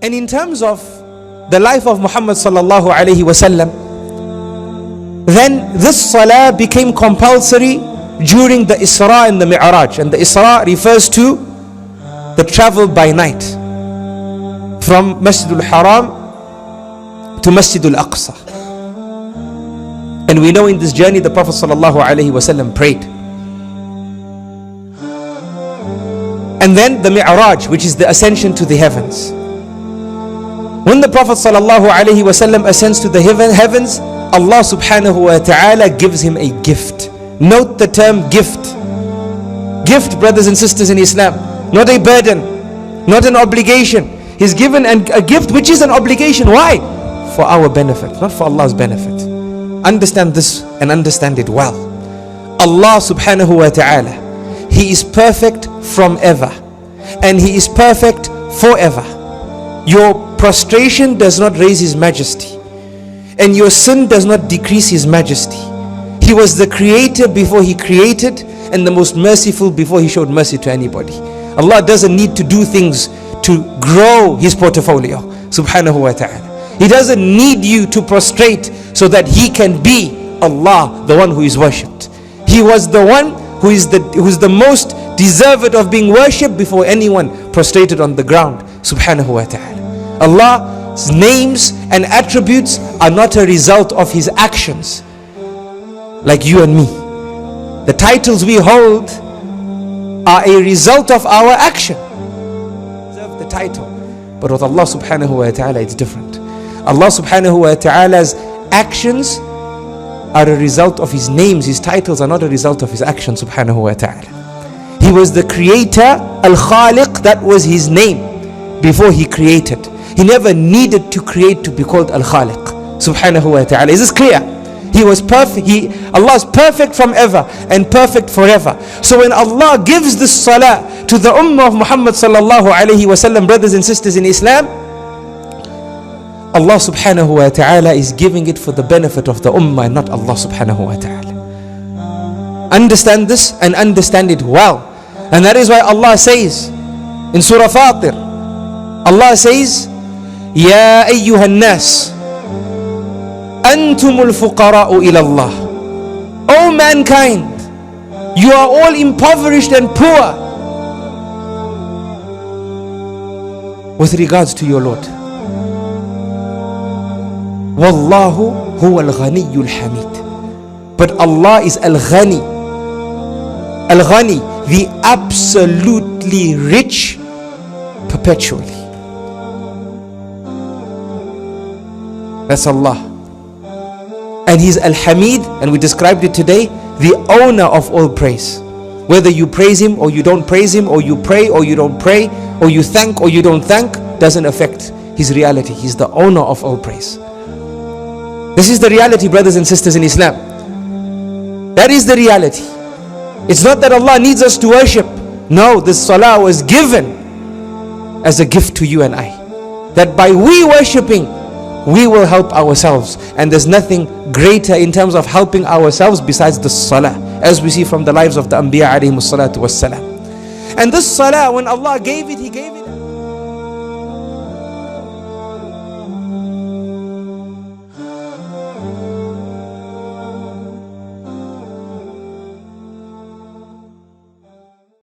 And in terms of the life of Muhammad sallallahu alaihi wasallam, then this salah became compulsory during the Isra and the Mi'raj. And the Isra refers to the travel by night from Masjid al-Haram to Masjid al-Aqsa. And we know in this journey the Prophet sallallahu alaihi wasallam prayed. And then the Mi'raj, which is the ascension to the heavens. When the Prophet sallallahu alaihi wasallam ascends to the heavens, Allah subhanahu wa ta'ala gives him a gift. Note the term gift. Gift, brothers and sisters in Islam, not a burden, not an obligation. He's given a gift which is an obligation. Why? For our benefit, not for Allah's benefit. Understand this and understand it well. Allah subhanahu wa ta'ala, He is perfect from ever, and He is perfect forever. Your prostration does not raise His majesty, and your sin does not decrease His majesty. He was the creator before He created, and the most merciful before He showed mercy to anybody. Allah doesn't need to do things to grow His portfolio, subhanahu wa ta'ala. He doesn't need you to prostrate so that He can be Allah, the one who is worshipped. He was the one who is the most deserved of being worshipped before anyone prostrated on the ground, subhanahu wa ta'ala. Allah's names and attributes are not a result of His actions, like you and me. The titles we hold are a result of our action. Deserve the title, but with Allah subhanahu wa ta'ala it's different. Allah subhanahu wa ta'ala's actions are a result of His names. His titles are not a result of His actions, subhanahu wa ta'ala. He was the creator, Al-Khaliq, that was His name before He created. He never needed to create to be called Al-Khaliq, subhanahu wa ta'ala. Is this clear? He was perfect. Allah is perfect from ever and perfect forever. So when Allah gives this salah to the ummah of Muhammad sallallahu alayhi wa sallam, brothers and sisters in Islam, Allah subhanahu wa ta'ala is giving it for the benefit of the ummah and not Allah subhanahu wa ta'ala. Understand this and understand it well. And that is why Allah says in Surah Fatir, Allah says, Ya ayyuhan nas, antumul fuqara'u ila Allah. O mankind, you are all impoverished and poor with regards to your Lord. Wallahu huwa al-ghaniyyul hamid. But Allah is al-ghani. Al-ghani, the absolutely rich perpetually. That's Allah. And He's al-hamid, and we described it today, the owner of all praise. Whether you praise Him or you don't praise Him, or you pray or you don't pray, or you thank or you don't thank, doesn't affect His reality. He's the owner of all praise. This is the reality, brothers and sisters in Islam. That is the reality. It's not that Allah needs us to worship. No, this salah was given as a gift to you and I, that by we worshipping, we will help ourselves. And there's nothing greater in terms of helping ourselves besides the salah, as we see from the lives of the Anbiya alayhimus salatu wassalam. And this salah, when Allah gave it, He gave it